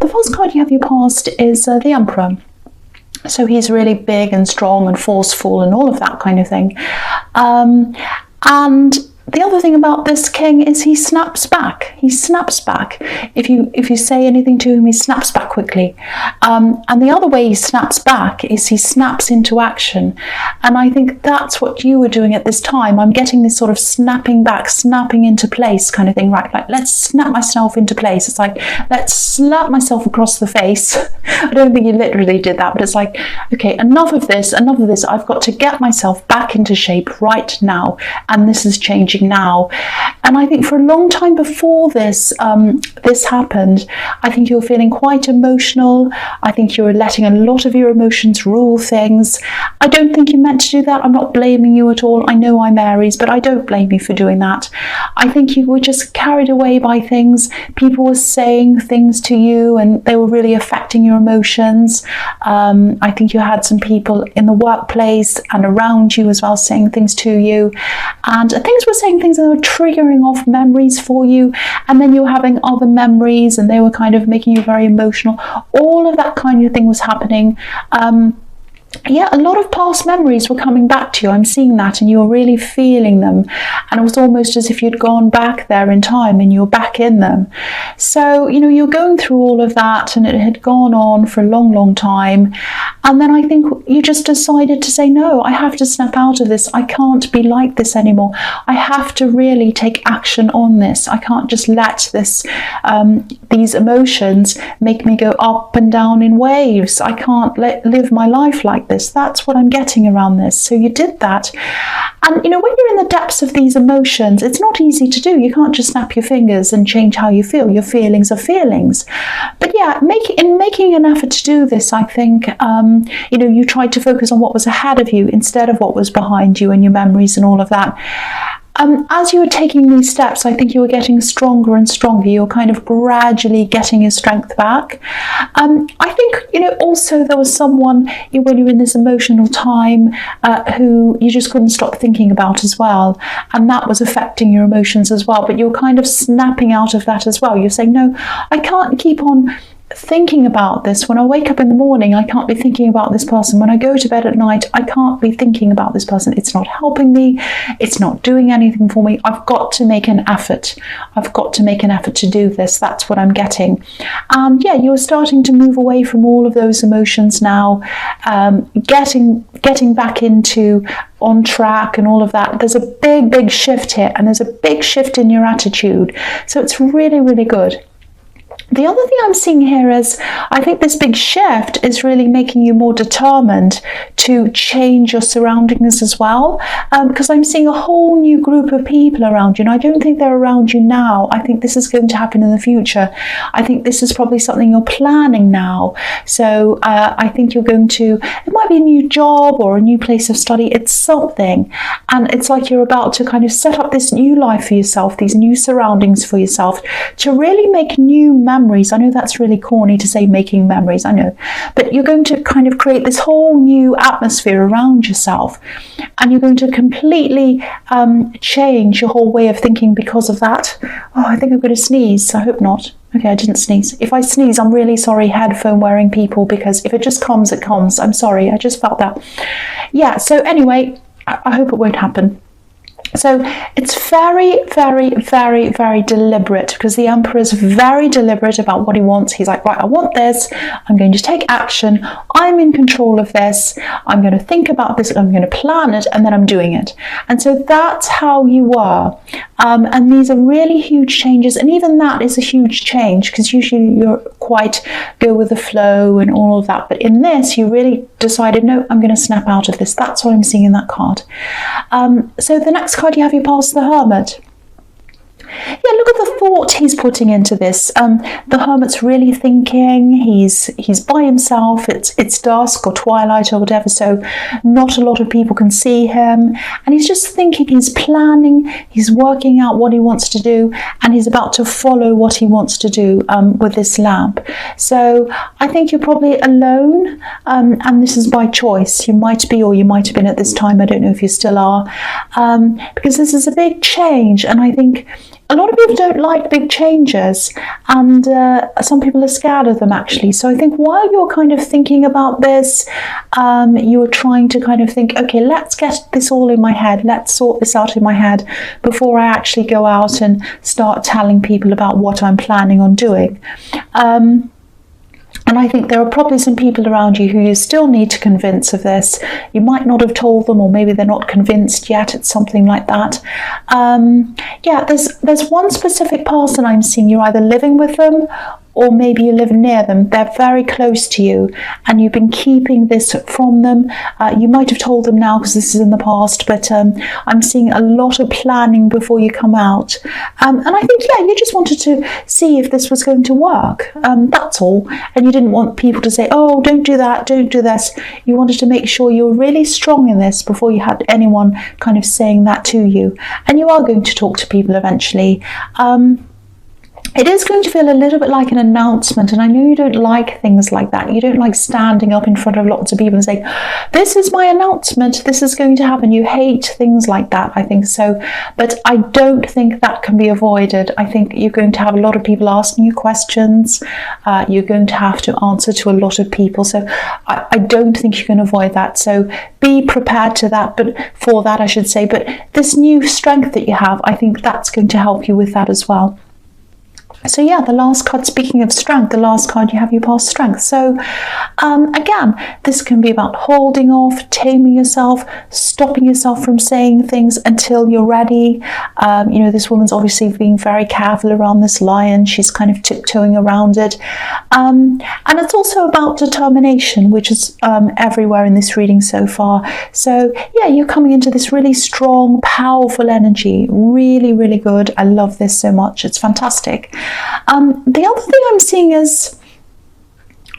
The first card you have your past is the Emperor. So he's really big and strong and forceful and all of that kind of thing. And the other thing about this king is he snaps back. He snaps back. If you say anything to him, he snaps back quickly. And the other way he snaps back is he snaps into action. And I think that's what you were doing at this time. I'm getting this sort of snapping back, snapping into place kind of thing, right? Like, let's snap myself into place. It's like, let's slap myself across the face. I don't think you literally did that, but it's like, okay, enough of this, enough of this. I've got to get myself back into shape right now. And this is changing now. And I think for a long time before this this happened, I think you were feeling quite emotional. I think you were letting a lot of your emotions rule things. I don't think you meant to do that. I'm not blaming you at all. I know I'm Aries, but I don't blame you for doing that. I think you were just carried away by things. People were saying things to you and they were really affecting your emotions. I think you had some people in the workplace and around you as well saying things to you, and things were saying things that were triggering off memories for you, and then you were having other memories and they were kind of making you very emotional. All of that kind of thing was happening. Yeah, a lot of past memories were coming back to you. I'm seeing that, and you were really feeling them, and it was almost as if you'd gone back there in time and you're back in them. So, you know, you're going through all of that, and it had gone on for a long, long time. And then I think you just decided to say, no, I have to snap out of this. I can't be like this anymore. I have to really take action on this. I can't just let this, these emotions make me go up and down in waves. I can't live my life like this. That's what I'm getting around this. So you did that. And, you know, when you're in the depths of these emotions, it's not easy to do. You can't just snap your fingers and change how you feel. Your feelings are feelings. But yeah, in making an effort to do this, I think, you know, you tried to focus on what was ahead of you instead of what was behind you and your memories and all of that. As you were taking these steps, I think you were getting stronger and stronger. You were kind of gradually getting your strength back. I think, you know, also there was someone when you were in this emotional time who you just couldn't stop thinking about as well. And that was affecting your emotions as well. But you were kind of snapping out of that as well. You're saying, no, I can't keep on thinking about this. When I wake up in the morning, I can't be thinking about this person. When I go to bed at night, I can't be thinking about this person. It's not helping me. It's not doing anything for me. I've got to make an effort. I've got to make an effort to do this. That's what I'm getting. And yeah, you're starting to move away from all of those emotions now, getting back into on track and all of that. There's a big shift here, and there's a big shift in your attitude. So it's really, really good. The other thing I'm seeing here is I think this big shift is really making you more determined to change your surroundings as well, because I'm seeing a whole new group of people around you, and I don't think they're around you now. I think this is going to happen in the future. I think this is probably something you're planning now. So I think you're going to, it might be a new job or a new place of study. It's something, and it's like you're about to kind of set up this new life for yourself, these new surroundings for yourself, to really make new memories. I know that's really corny to say making memories, I know, but you're going to kind of create this whole new atmosphere around yourself, and you're going to completely change your whole way of thinking because of that. Oh, I think I'm going to sneeze. I hope not. Okay, I didn't sneeze. If I sneeze, I'm really sorry, headphone wearing people, because if it just comes, it comes. I'm sorry, I just felt that. Yeah, so anyway, I hope it won't happen. So it's very, very, very, very deliberate, because the Emperor is very deliberate about what he wants. He's like, right, I want this. I'm going to take action. I'm in control of this. I'm going to think about this. I'm going to plan it, and then I'm doing it. And so that's how you were. And these are really huge changes. And even that is a huge change, because usually you're quite go with the flow and all of that. But in this, you really decided, no, I'm going to snap out of this. That's what I'm seeing in that card. So the next card you have, you pass the Hermit. Yeah, look at the thought he's putting into this. The Hermit's really thinking. He's by himself. It's dusk or twilight or whatever, so not a lot of people can see him. And he's just thinking. He's planning. He's working out what he wants to do, and he's about to follow what he wants to do with this lamp. So I think you're probably alone, and this is by choice. You might be, or you might have been at this time. I don't know if you still are, because this is a big change, and I think a lot of people don't like big changes, and some people are scared of them actually. So I think while you're kind of thinking about this, you're trying to kind of think, okay, let's get this all in my head, let's sort this out in my head before I actually go out and start telling people about what I'm planning on doing. And I think there are probably some people around you who you still need to convince of this. You might not have told them, or maybe they're not convinced yet. It's something like that. Yeah, there's one specific person I'm seeing. You're either living with them, or maybe you live near them. They're very close to you, and you've been keeping this from them. You might have told them now because this is in the past, but I'm seeing a lot of planning before you come out. And I think, yeah, you just wanted to see if this was going to work. That's all. And you didn't want people to say, oh, don't do that, don't do this. You wanted to make sure you were really strong in this before you had anyone kind of saying that to you. And you are going to talk to people eventually. It is going to feel a little bit like an announcement, and I know you don't like things like that. You don't like standing up in front of lots of people and saying, this is my announcement, this is going to happen. You hate things like that, I think so. But I don't think that can be avoided. I think you're going to have a lot of people asking you questions. You're going to have to answer to a lot of people. So I don't think you can avoid that. So be prepared to that, but for that, I should say. But this new strength that you have, I think that's going to help you with that as well. So yeah, the last card, speaking of strength, the last card you have your past strength. So again, this can be about holding off, taming yourself, stopping yourself from saying things until you're ready. You know, this woman's obviously being very careful around this lion. She's kind of tiptoeing around it. And it's also about determination, which is everywhere in this reading so far. So yeah, you're coming into this really strong, powerful energy. Really, really good. I love this so much. It's fantastic. The other thing I'm seeing is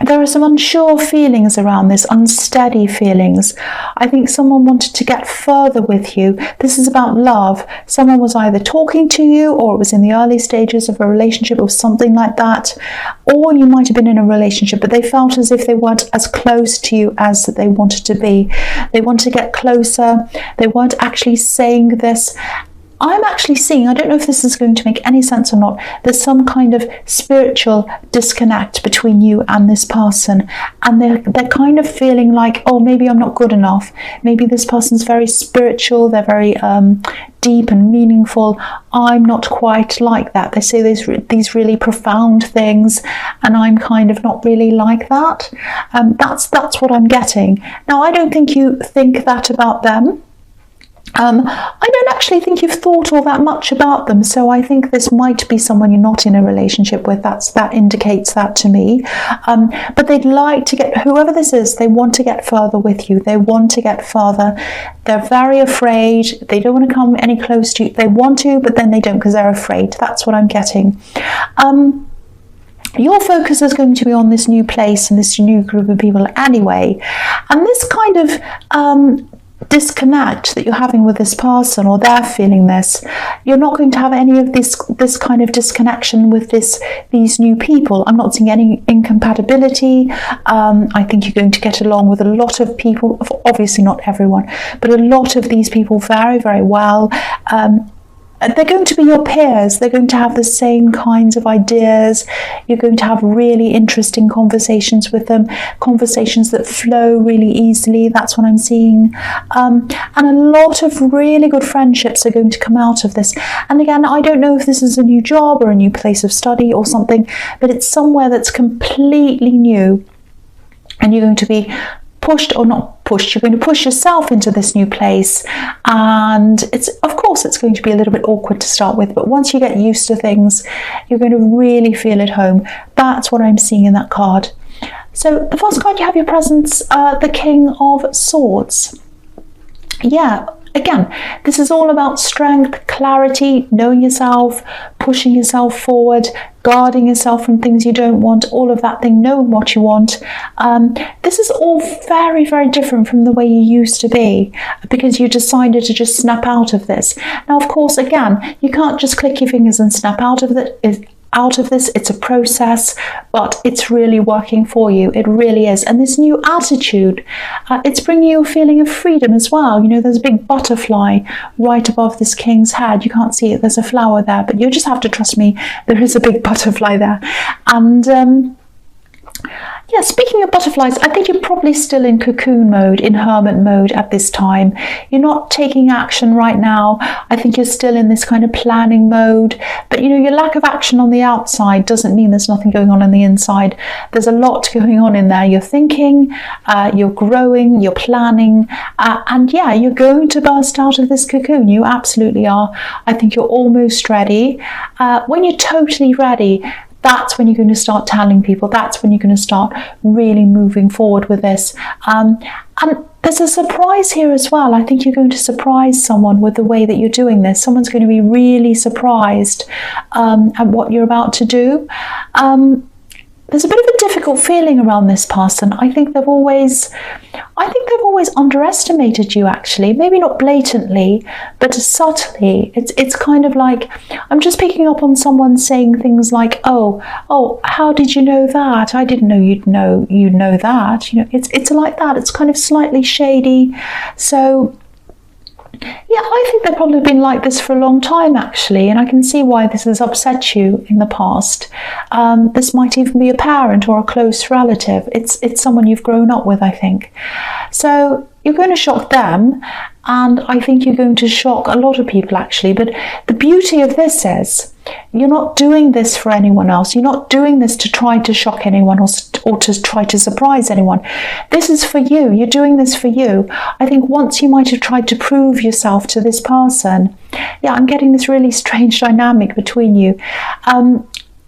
there are some unsure feelings around this, unsteady feelings. I think someone wanted to get further with you. This is about love. Someone was either talking to you, or it was in the early stages of a relationship or something like that. Or you might have been in a relationship, but they felt as if they weren't as close to you as they wanted to be. They wanted to get closer. They weren't actually saying this. I'm actually seeing, I don't know if this is going to make any sense or not, there's some kind of spiritual disconnect between you and this person, and they're kind of feeling like, oh, maybe I'm not good enough. Maybe this person's very spiritual, they're very deep and meaningful. I'm not quite like that. They say these really profound things, and I'm kind of not really like that. That's what I'm getting. Now, I don't think you think that about them. I don't actually think you've thought all that much about them, so I think this might be someone you're not in a relationship with. That indicates that to me. But they'd like to get, whoever this is, they want to get further with you. They want to get further. They're very afraid. They don't want to come any close to you. They want to, but then they don't because they're afraid. That's what I'm getting. Your focus is going to be on this new place and this new group of people anyway. And this kind of disconnect that you're having with this person, or they're feeling this, you're not going to have any of this kind of disconnection with these new people. I'm not seeing any incompatibility. I think you're going to get along with a lot of people, obviously not everyone, but a lot of these people very, very well. They're going to be your peers. They're going to have the same kinds of ideas. You're going to have really interesting conversations with them, conversations that flow really easily. That's what I'm seeing. And a lot of really good friendships are going to come out of this. And again, I don't know if this is a new job or a new place of study or something, but it's somewhere that's completely new. And you're going to be pushed, or not pushed, you're going to push yourself into this new place, and of course it's going to be a little bit awkward to start with, but once you get used to things, you're going to really feel at home. That's what I'm seeing in that card. So the first card you have your presence, the King of Swords. Yeah, again, this is all about strength, clarity, knowing yourself, pushing yourself forward, guarding yourself from things you don't want, all of that thing, knowing what you want. This is all very, very different from the way you used to be, because you decided to just snap out of this. Now, of course, again, you can't just click your fingers and snap out of out of this. It's a process, but it's really working for you. It really is. And this new attitude, it's bringing you a feeling of freedom as well. You know, there's a big butterfly right above this king's head. You can't see it. There's a flower there, but you just have to trust me. There is a big butterfly there. And yeah, speaking of butterflies, I think you're probably still in cocoon mode, in hermit mode at this time. You're not taking action right now. I think you're still in this kind of planning mode. But, you know, your lack of action on the outside doesn't mean there's nothing going on the inside. There's a lot going on in there. You're thinking, you're growing, you're planning, and yeah, you're going to burst out of this cocoon. You absolutely are. I think you're almost ready. When you're totally ready, that's when you're going to start telling people. That's when you're going to start really moving forward with this. And there's a surprise here as well. I think you're going to surprise someone with the way that you're doing this. Someone's going to be really surprised at what you're about to do. There's a bit of a difficult feeling around this person. I think they've always underestimated you, actually. Maybe not blatantly, but subtly. It's kind of like, I'm just picking up on someone saying things like, oh, how did you know that? I didn't know you'd know that. You know, it's like that. It's kind of slightly shady. So yeah, I think they've probably been like this for a long time, actually, and I can see why this has upset you in the past. This might even be a parent or a close relative. It's someone you've grown up with, I think. So you're going to shock them, and I think you're going to shock a lot of people, actually. But the beauty of this is you're not doing this for anyone else. You're not doing this to try to shock anyone or to try to surprise anyone. This is for you. You're doing this for you. I think once you might have tried to prove yourself to this person, yeah, I'm getting this really strange dynamic between you.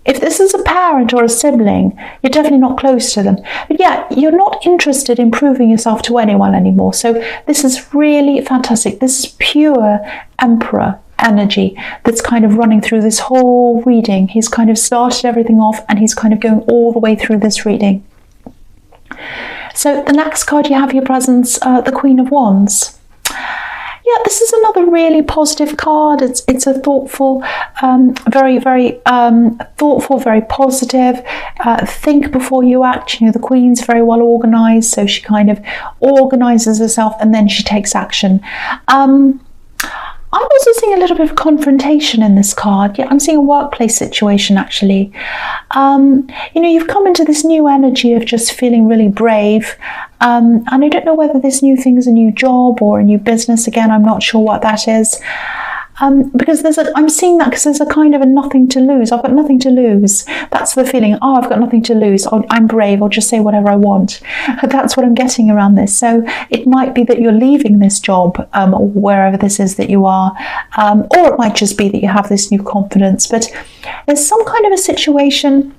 If this is a parent or a sibling, you're definitely not close to them. But yeah, you're not interested in proving yourself to anyone anymore. So this is really fantastic. This is pure Emperor energy that's kind of running through this whole reading. He's kind of started everything off, and he's kind of going all the way through this reading. So the next card you have your presence, the Queen of Wands. Yeah, this is another really positive card. It's a thoughtful, very thoughtful, very positive. Think before you act. You know, the Queen's very well organised, so she kind of organises herself and then she takes action. I'm also seeing a little bit of confrontation in this card. Yeah, I'm seeing a workplace situation, actually. You know, you've come into this new energy of just feeling really brave. And I don't know whether this new thing is a new job or a new business. Again, I'm not sure what that is. Because I'm seeing that because there's a kind of a nothing to lose. I've got nothing to lose. That's the feeling. Oh, I've got nothing to lose. I'm brave. I'll just say whatever I want. That's what I'm getting around this. So it might be that you're leaving this job, wherever this is that you are, or it might just be that you have this new confidence. But there's some kind of a situation.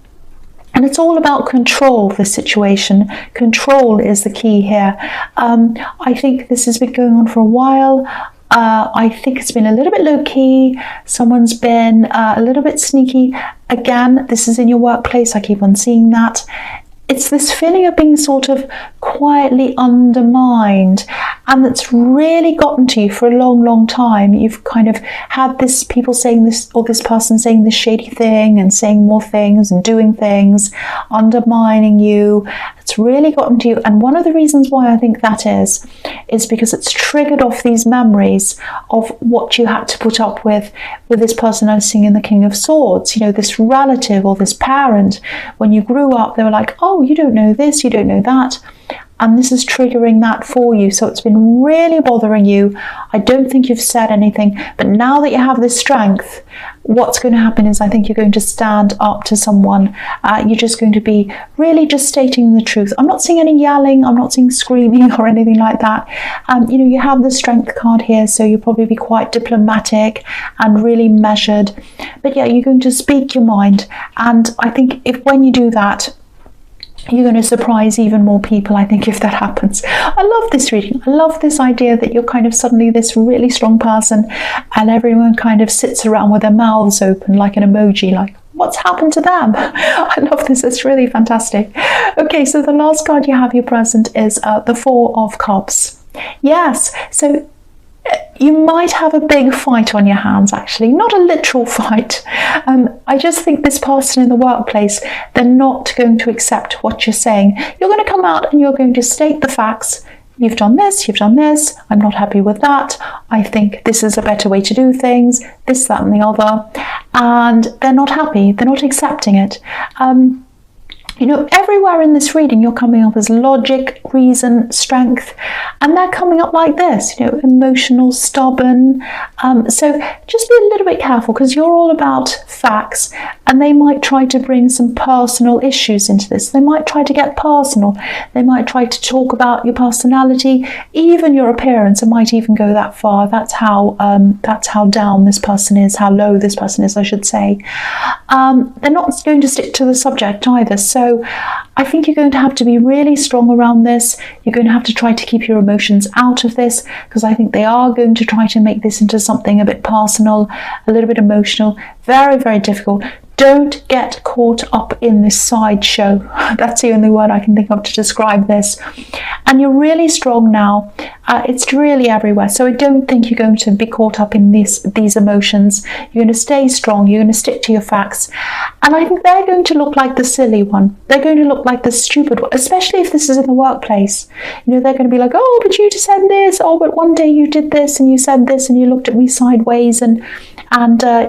And it's all about control, the situation. Control is the key here. I think this has been going on for a while. I think it's been a little bit low-key. Someone's been a little bit sneaky. Again, this is in your workplace. I keep on seeing that. It's this feeling of being sort of quietly undermined, and that's really gotten to you for a long, long time. You've kind of had this people saying this, or this person saying this shady thing and saying more things and doing things, undermining you. It's really gotten to you. And one of the reasons why I think that is because it's triggered off these memories of what you had to put up with this person I was seeing in the King of Swords. You know, this relative or this parent, when you grew up, they were like, oh, you don't know this, you don't know that. And this is triggering that for you. So it's been really bothering you. I don't think you've said anything, but now that you have this strength, what's going to happen is I think you're going to stand up to someone. You're just going to be really just stating the truth. I'm not seeing any yelling. I'm not seeing screaming or anything like that. You know, you have the strength card here, so you'll probably be quite diplomatic and really measured. But yeah, you're going to speak your mind. And I think when you do that, you're going to surprise even more people, I think, if that happens. I love this reading. I love this idea that you're kind of suddenly this really strong person and everyone kind of sits around with their mouths open like an emoji, like, what's happened to them? I love this. It's really fantastic. Okay, so the last card you have your present is the Four of Cups. Yes, so you might have a big fight on your hands, actually, not a literal fight. I just think this person in the workplace, they're not going to accept what you're saying. You're going to come out and you're going to state the facts. You've done this, I'm not happy with that, I think this is a better way to do things, this, that and the other, and they're not happy, they're not accepting it. Everywhere in this reading you're coming up as logic, reason, strength, and they're coming up like this, emotional, stubborn. So just be a little bit careful, because you're all about facts, and they might try to bring some personal issues into this. They might try to get personal. They might try to talk about your personality, even your appearance. It might even go that far. That's how down this person is, how low this person is, I should say. They're not going to stick to the subject either. So I think you're going to have to be really strong around this. You're going to have to try to keep your emotions out of this, because I think they are going to try to make this into something a bit personal, a little bit emotional. Very, very difficult. Don't get caught up in this sideshow. That's the only word I can think of to describe this. And you're really strong now. It's really everywhere. So I don't think you're going to be caught up in these emotions. You're going to stay strong. You're going to stick to your facts. And I think they're going to look like the silly one. They're going to look like the stupid one, especially if this is in the workplace. They're going to be like, oh, but you just said this. Oh, but one day you did this and you said this and you looked at me sideways and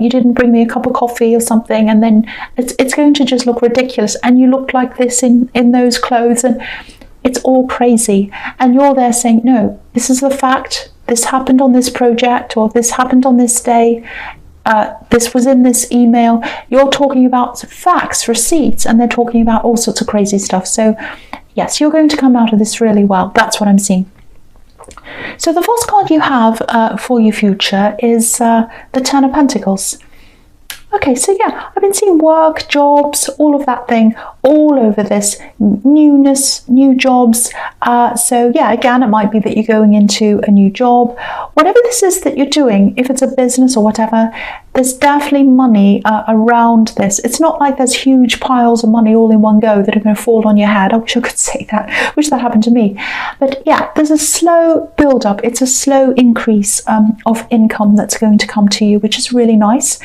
you didn't bring me a cup of coffee or something, and then it's going to just look ridiculous, and you look like this in those clothes, and it's all crazy, and you're there saying, no, this is the fact, this happened on this project, or this happened on this day, this was in this email. You're talking about facts, receipts, and they're talking about all sorts of crazy stuff. So yes, you're going to come out of this really well. That's what I'm seeing. So the first card you have for your future is the Ten of Pentacles. Okay, so yeah, I've been seeing work, jobs, all of that thing all over this. Newness, new jobs. So yeah, again, it might be that you're going into a new job. Whatever this is that you're doing, if it's a business or whatever, there's definitely money around this. It's not like there's huge piles of money all in one go that are going to fall on your head. I wish I could say that. I wish that happened to me. But yeah, there's a slow build up. It's a slow increase of income that's going to come to you, which is really nice.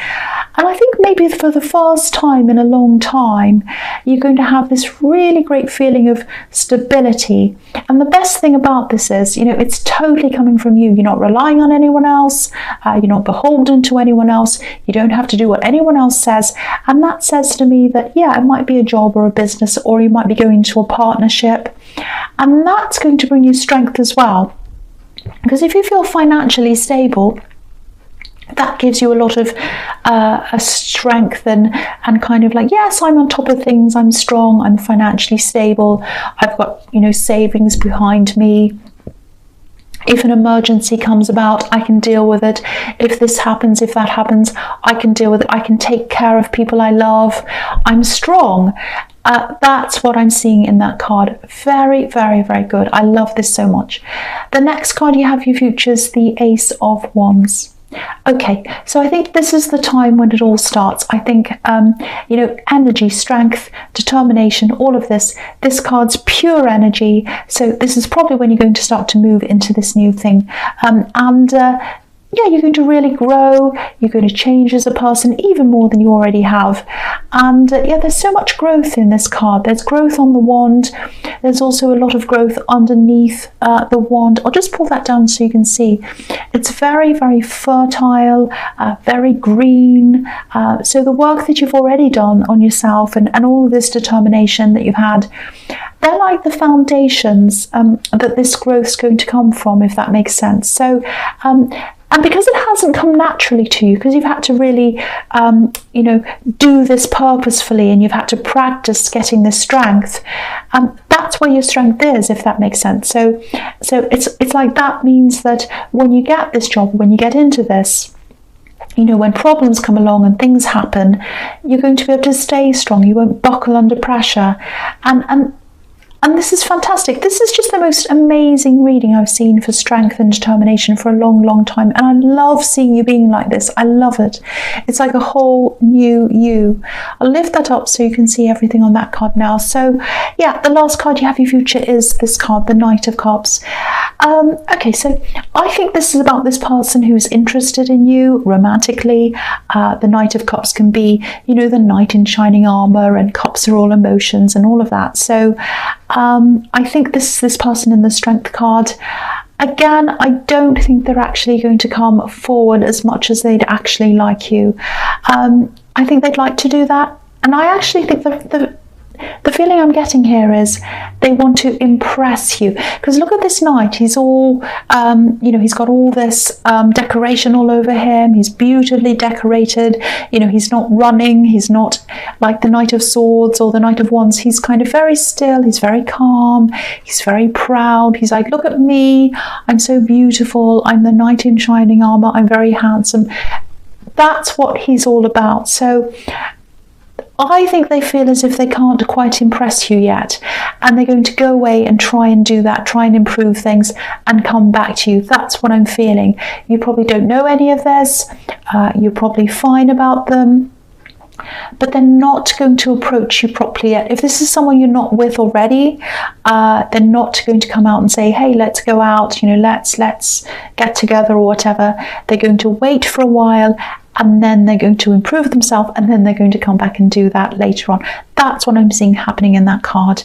And I think maybe for the first time in a long time, you're going to have this really great feeling of stability. And the best thing about this is, it's totally coming from you. You're not relying on anyone else. You're not beholden to anyone else. You don't have to do what anyone else says. And that says to me that, yeah, it might be a job or a business, or you might be going to a partnership. And that's going to bring you strength as well. Because if you feel financially stable, that gives you a lot of a strength and kind of like, yes, I'm on top of things, I'm strong, I'm financially stable, I've got, savings behind me. If an emergency comes about, I can deal with it. If this happens, if that happens, I can deal with it. I can take care of people I love. I'm strong. That's what I'm seeing in that card. Very, very, very good. I love this so much. The next card you have your future is the Ace of Wands. Okay, so I think this is the time when it all starts. I think, energy, strength, determination, all of this. This card's pure energy. So this is probably when you're going to start to move into this new thing. Yeah, you're going to really grow, you're going to change as a person even more than you already have. And yeah, there's so much growth in this card. There's growth on the wand. There's also a lot of growth underneath the wand. I'll just pull that down so you can see. It's very, very fertile, very green. So the work that you've already done on yourself and all of this determination that you've had, they're like the foundations that this growth's going to come from, if that makes sense. So, and because it hasn't come naturally to you, because you've had to really, do this purposefully, and you've had to practice getting this strength, that's where your strength is, if that makes sense. So it's like that means that when you get this job, when you get into this, when problems come along and things happen, you're going to be able to stay strong. You won't buckle under pressure. And And this is fantastic. This is just the most amazing reading I've seen for strength and determination for a long, long time. And I love seeing you being like this. I love it. It's like a whole new you. I'll lift that up so you can see everything on that card now. So yeah, the last card you have your future is this card, the Knight of Cups. Okay, so I think this is about this person who's interested in you romantically. The Knight of Cups can be, you know, the knight in shining armor, and cups are all emotions and all of that. So I think this person in the Strength card, again, I don't think they're actually going to come forward as much as they'd actually like you. I think they'd like to do that. And I actually think the feeling I'm getting here is they want to impress you. Because look at this knight. He's all, you know, he's got all this decoration all over him. He's beautifully decorated. You know, he's not running. He's not like the Knight of Swords or the Knight of Wands. He's kind of very still. He's very calm. He's very proud. He's like, look at me. I'm so beautiful. I'm the knight in shining armor. I'm very handsome. That's what he's all about. So I think they feel as if they can't quite impress you yet, and they're going to go away and try and do that, try and improve things and come back to you. That's what I'm feeling. You probably don't know any of this. You're probably fine about them, but they're not going to approach you properly yet. If this is someone you're not with already, they're not going to come out and say, hey, let's go out, you know, let's get together or whatever. They're going to wait for a while, and then they're going to improve themselves, and then they're going to come back and do that later on. That's what I'm seeing happening in that card.